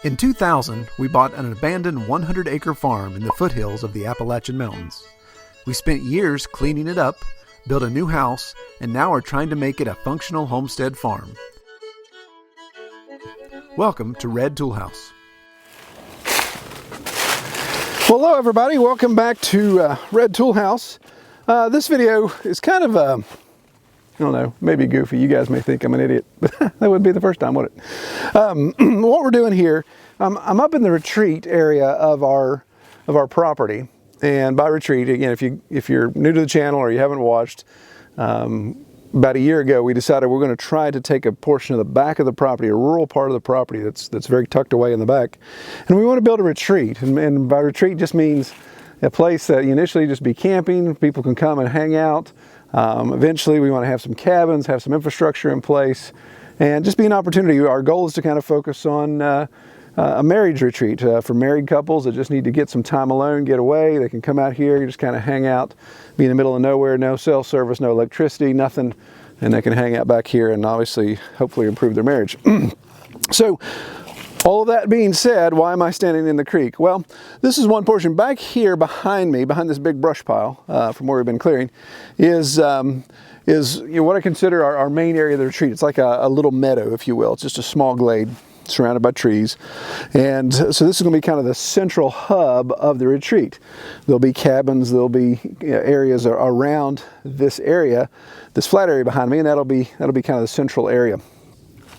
In 2000, we bought an abandoned 100-acre farm in the foothills of the Appalachian Mountains. We spent years cleaning it up, built a new house, and now are trying to make it a functional homestead farm. Welcome to Red Tool House. Well, hello everybody, welcome back to Red Tool House. This video is kind of, I don't know, maybe goofy. You guys may think I'm an idiot, but that wouldn't be the first time, would it? What we're doing here, I'm up in the retreat area of our property. And by retreat, again, if you're new to the channel or you haven't watched, about a year ago we decided we're going to try to take a portion of the back of the property, a rural part of the property that's very tucked away in the back, and we want to build a retreat. And by retreat just means a place that you initially just be camping, people can come and hang out. Eventually we want to have some cabins, have some infrastructure in place, and just be an opportunity. Our goal is to kind of focus on a marriage retreat for married couples that just need to get some time alone, get away. They can come out here, you just kind of hang out, be in the middle of nowhere, no cell service, no electricity, nothing, and they can hang out back here and obviously hopefully improve their marriage. So all of that being said, why am I standing in the creek? Well, this is one portion. Back here behind me, behind this big brush pile from where we've been clearing, is what I consider our main area of the retreat. It's like a little meadow, if you will. It's just a small glade surrounded by trees. And so this is going to be kind of the central hub of the retreat. There'll be cabins, there'll be areas around this area, this flat area behind me, and that'll be kind of the central area.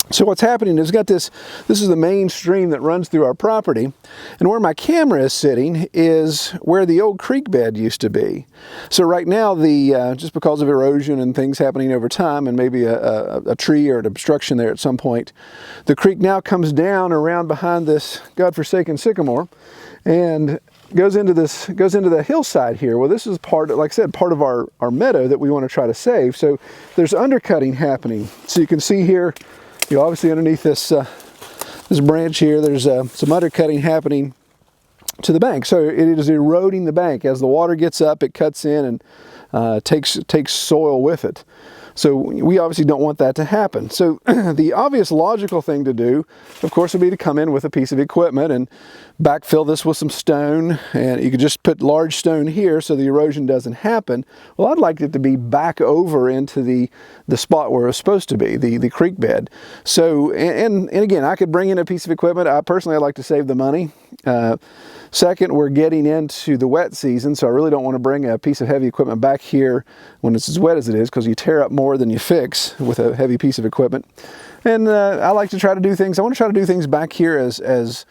So what's happening is this is the main stream that runs through our property, and where my camera is sitting is where the old creek bed used to be. So right now, just because of erosion and things happening over time, and maybe a tree or an obstruction there at some point, the creek now comes down around behind this godforsaken sycamore and goes into the hillside here. Well, this is part of our meadow that we want to try to save. So there's undercutting happening. So you can see here, obviously underneath this branch here, there's some undercutting happening to the bank. So it is eroding the bank. As the water gets up, it cuts in and takes soil with it. So we obviously don't want that to happen. So the obvious logical thing to do, of course, would be to come in with a piece of equipment and backfill this with some stone. And you could just put large stone here so the erosion doesn't happen. Well, I'd like it to be back over into the spot where it's supposed to be, the creek bed. So, and again, I could bring in a piece of equipment. I'd like to save the money. Second, we're getting into the wet season, so I really don't want to bring a piece of heavy equipment back here when it's as wet as it is, because you tear up more than you fix with a heavy piece of equipment. And I like to try to do things, I want to try to do things back here as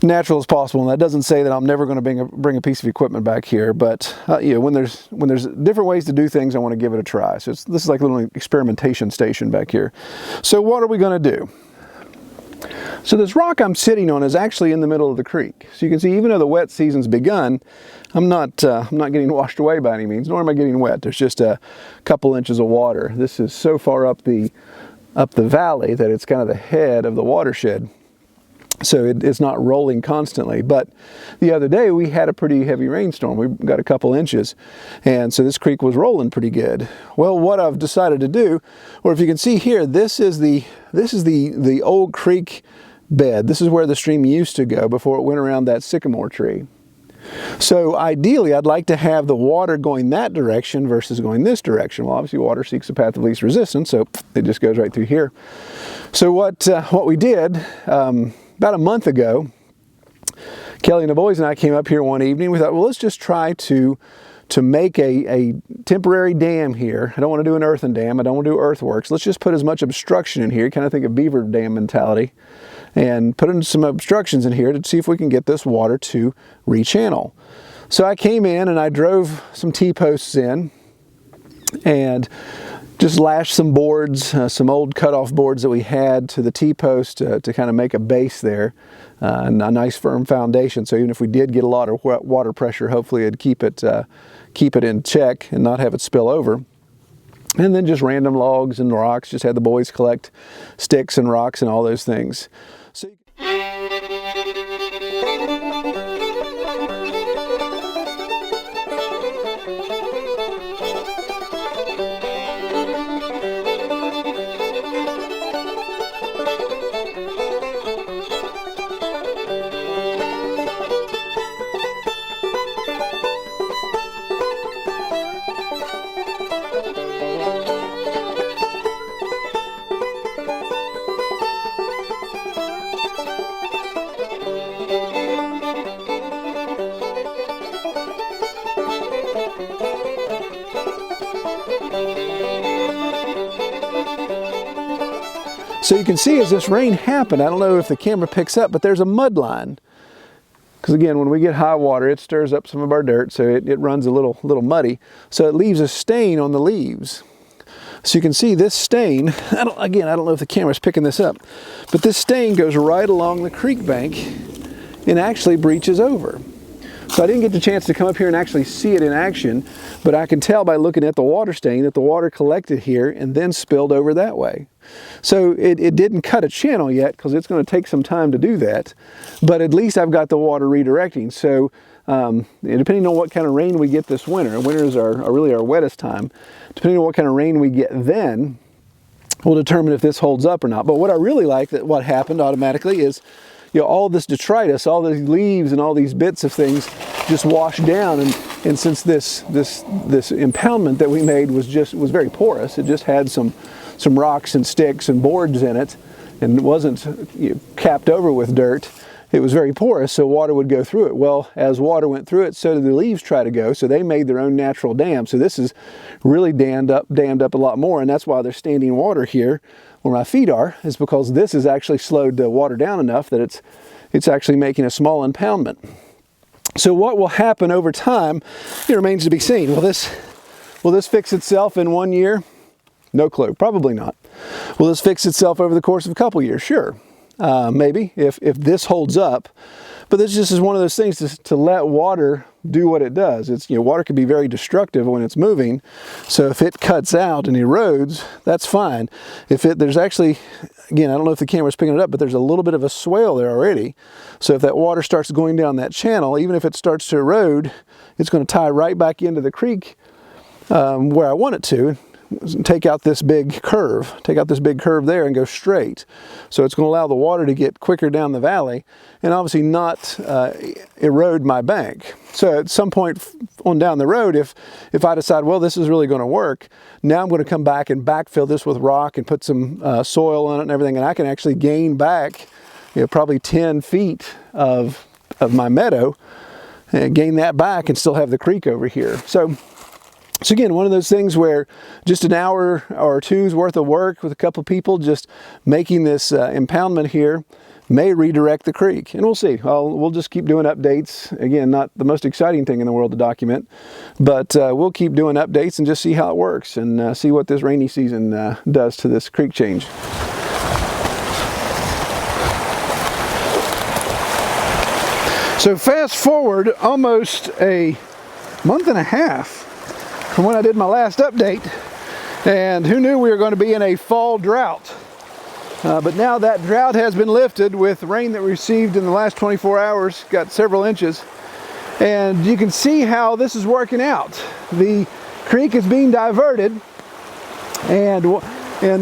natural as possible. And that doesn't say that I'm never going to bring a piece of equipment back here, but when there's different ways to do things, I want to give it a try. So this is like a little experimentation station back here. So what are we going to do? So this rock I'm sitting on is actually in the middle of the creek. So you can see, even though the wet season's begun, I'm not getting washed away by any means, nor am I getting wet. There's just a couple inches of water. This is so far up the valley that it's kind of the head of the watershed. So it's not rolling constantly. But the other day we had a pretty heavy rainstorm. We got a couple inches, and so this creek was rolling pretty good. Well, what I've decided to do, or if you can see here, this is the old creek bed. This is where the stream used to go before it went around that sycamore tree. So ideally, I'd like to have the water going that direction versus going this direction. Well, obviously water seeks the path of least resistance, so it just goes right through here. So what we did, about a month ago, Kelly and the boys and I came up here one evening. We thought, well, let's just try to make a temporary dam here. I don't want to do an earthen dam. I don't want to do earthworks. Let's just put as much obstruction in here, kind of think of beaver dam mentality, and put in some obstructions in here to see if we can get this water to rechannel. So I came in and I drove some T-posts in and just lashed some boards, some old cutoff boards that we had, to the T-post to kind of make a base there, and a nice firm foundation. So even if we did get a lot of water pressure, hopefully it'd keep it in check and not have it spill over. And then just random logs and rocks. Just had the boys collect sticks and rocks and all those things. So So you can see as this rain happened, I don't know if the camera picks up, but there's a mud line. Because again, when we get high water, it stirs up some of our dirt, so it runs a little muddy. So it leaves a stain on the leaves. So you can see this stain, again, I don't know if the camera's picking this up, but this stain goes right along the creek bank and actually breaches over. So I didn't get the chance to come up here and actually see it in action, but I can tell by looking at the water stain that the water collected here and then spilled over that way. So it didn't cut a channel yet because it's going to take some time to do that, but at least I've got the water redirecting. So depending on what kind of rain we get this winter, winters are really our wettest time, depending on what kind of rain we get then, will determine if this holds up or not. But what I really like, that what happened automatically is, you know, all this detritus, all these leaves and all these bits of things just washed down, and since this impoundment that we made was very porous, it just had some rocks and sticks and boards in it, and it wasn't capped over with dirt. It was very porous, so water would go through it. Well, as water went through it, so did the leaves try to go, so they made their own natural dam. So this is really dammed up a lot more, and that's why there's standing water here where my feet are, is because this has actually slowed the water down enough that it's actually making a small impoundment. So what will happen over time, it remains to be seen. Will this fix itself in 1 year? No clue, probably not. Will this fix itself over the course of a couple years? Sure. Maybe if this holds up, but this just is one of those things to let water do what it does. It's, water can be very destructive when it's moving, so if it cuts out and erodes, that's fine. There's actually, again, I don't know if the camera's picking it up, but there's a little bit of a swale there already. So if that water starts going down that channel, even if it starts to erode, it's going to tie right back into the creek where I want it to. Take out this big curve there and go straight. So it's going to allow the water to get quicker down the valley and obviously not erode my bank. So at some point on down the road, if I decide, well, this is really going to work, now I'm going to come back and backfill this with rock and put some soil on it and everything, and I can actually gain back probably 10 feet of my meadow and gain that back and still have the creek over here. So again, one of those things where just an hour or two's worth of work with a couple of people just making this impoundment here may redirect the creek. And we'll see. We'll just keep doing updates. Again, not the most exciting thing in the world to document, but we'll keep doing updates and just see how it works and see what this rainy season does to this creek change. So fast forward almost a month and a half from when I did my last update, and who knew we were going to be in a fall drought. But now that drought has been lifted with rain that we received in the last 24 hours, got several inches, and you can see how this is working out. The creek is being diverted and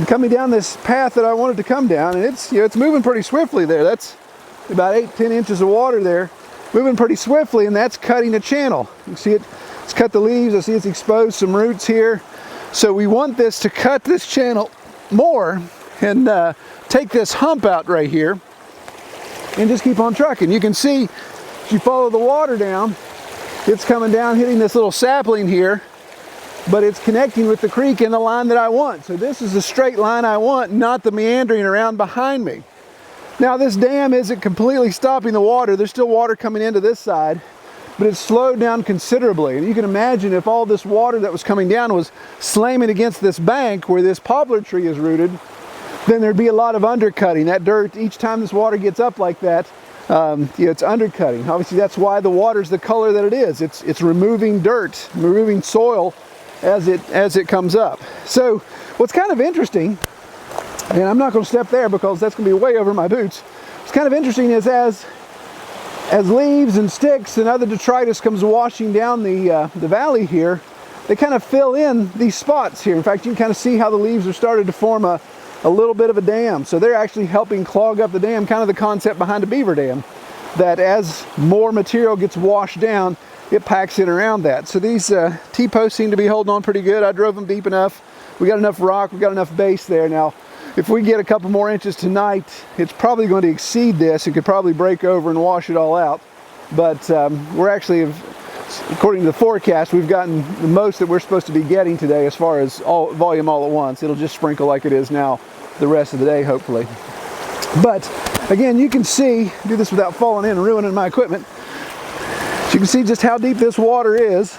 coming down this path that I wanted to come down, and it's moving pretty swiftly there. That's about 8-10 inches of water there, moving pretty swiftly, and that's cutting a channel. You can see it's cut the leaves. I see it's exposed some roots here. So we want this to cut this channel more and take this hump out right here and just keep on trucking. You can see, if you follow the water down, it's coming down, hitting this little sapling here, but it's connecting with the creek in the line that I want. So this is the straight line I want, not the meandering around behind me. Now this dam isn't completely stopping the water. There's still water coming into this side, but it's slowed down considerably. And you can imagine if all this water that was coming down was slamming against this bank where this poplar tree is rooted, then there'd be a lot of undercutting. That dirt, each time this water gets up like that, it's undercutting. Obviously that's why the water's the color that it is. It's removing dirt, removing soil as it comes up. So what's kind of interesting, and I'm not going to step there because that's going to be way over my boots. What's kind of interesting is as leaves and sticks and other detritus comes washing down the valley here, they kind of fill in these spots here. In fact, you can kind of see how the leaves are starting to form a little bit of a dam. So they're actually helping clog up the dam, kind of the concept behind a beaver dam, that as more material gets washed down, it packs in around that. So these T-posts seem to be holding on pretty good. I drove them deep enough. We got enough rock, we got enough base there. Now, if we get a couple more inches tonight, it's probably going to exceed this. It could probably break over and wash it all out. But we're actually, according to the forecast, we've gotten the most that we're supposed to be getting today as far as volume all at once. It'll just sprinkle like it is now the rest of the day, hopefully. But again, you can see, do this without falling in and ruining my equipment. So you can see just how deep this water is,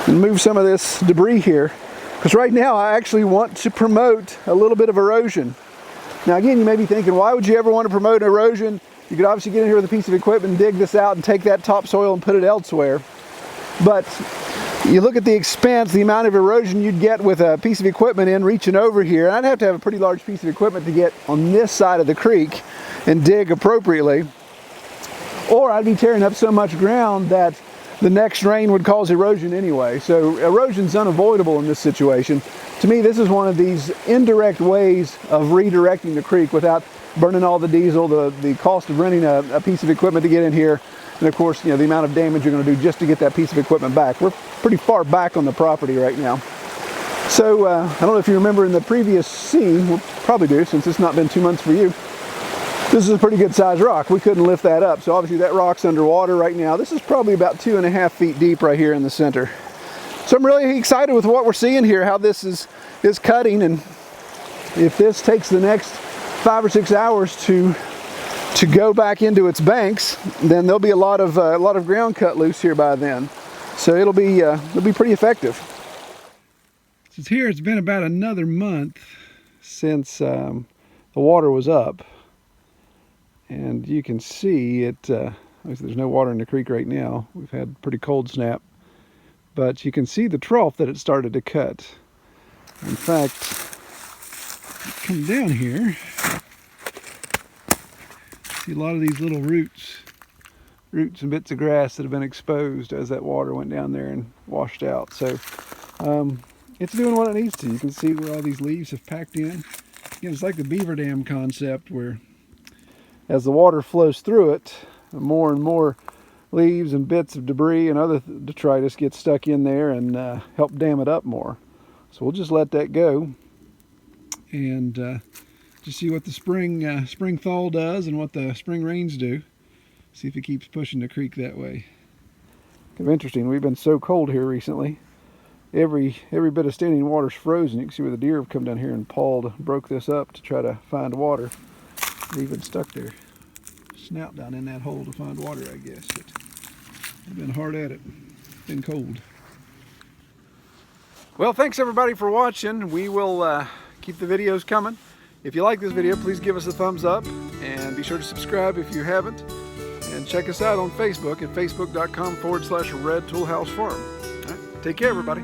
and move some of this debris here. Because right now I actually want to promote a little bit of erosion. Now again, you may be thinking, why would you ever want to promote erosion? You could obviously get in here with a piece of equipment and dig this out and take that topsoil and put it elsewhere. But you look at the expense, the amount of erosion you'd get with a piece of equipment in reaching over here. I'd have to have a pretty large piece of equipment to get on this side of the creek and dig appropriately. Or I'd be tearing up so much ground that the next rain would cause erosion anyway. So erosion's unavoidable in this situation. To me, this is one of these indirect ways of redirecting the creek without burning all the diesel, the cost of renting a piece of equipment to get in here, and of course, you know, the amount of damage you're going to do just to get that piece of equipment back. We're pretty far back on the property right now. So I don't know if you remember in the previous scene, we'll probably do since it's not been 2 months for you. This is a pretty good sized rock. We couldn't lift that up. So obviously that rock's underwater right now. This is probably about 2.5 feet deep right here in the center. So I'm really excited with what we're seeing here, how this is cutting, and if this takes the next 5 or 6 hours to go back into its banks, then there'll be a lot of ground cut loose here by then. So it'll be pretty effective. Since here it's been about another month since the water was up, and you can see it. There's no water in the creek right now. We've had a pretty cold snap, but you can see the trough that it started to cut. In fact, come down here, see a lot of these little roots and bits of grass that have been exposed as that water went down there and washed out. So it's doing what it needs to. You can see where all these leaves have packed in. Again, it's like the beaver dam concept, where as the water flows through it, more and more leaves and bits of debris and other detritus get stuck in there and help dam it up more. So we'll just let that go and just see what the spring thaw does and what the spring rains do. See if it keeps pushing the creek that way. Kind of interesting. We've been so cold here recently. Every bit of standing water's frozen. You can see where the deer have come down here and broke this up to try to find water. They've even stuck their snout down in that hole to find water, I guess. But they've been hard at it. Been cold. Well, thanks everybody for watching. We will keep the videos coming. If you like this video, please give us a thumbs up and be sure to subscribe if you haven't. And check us out on Facebook at facebook.com/Red Tool House Farm. All right, take care, everybody.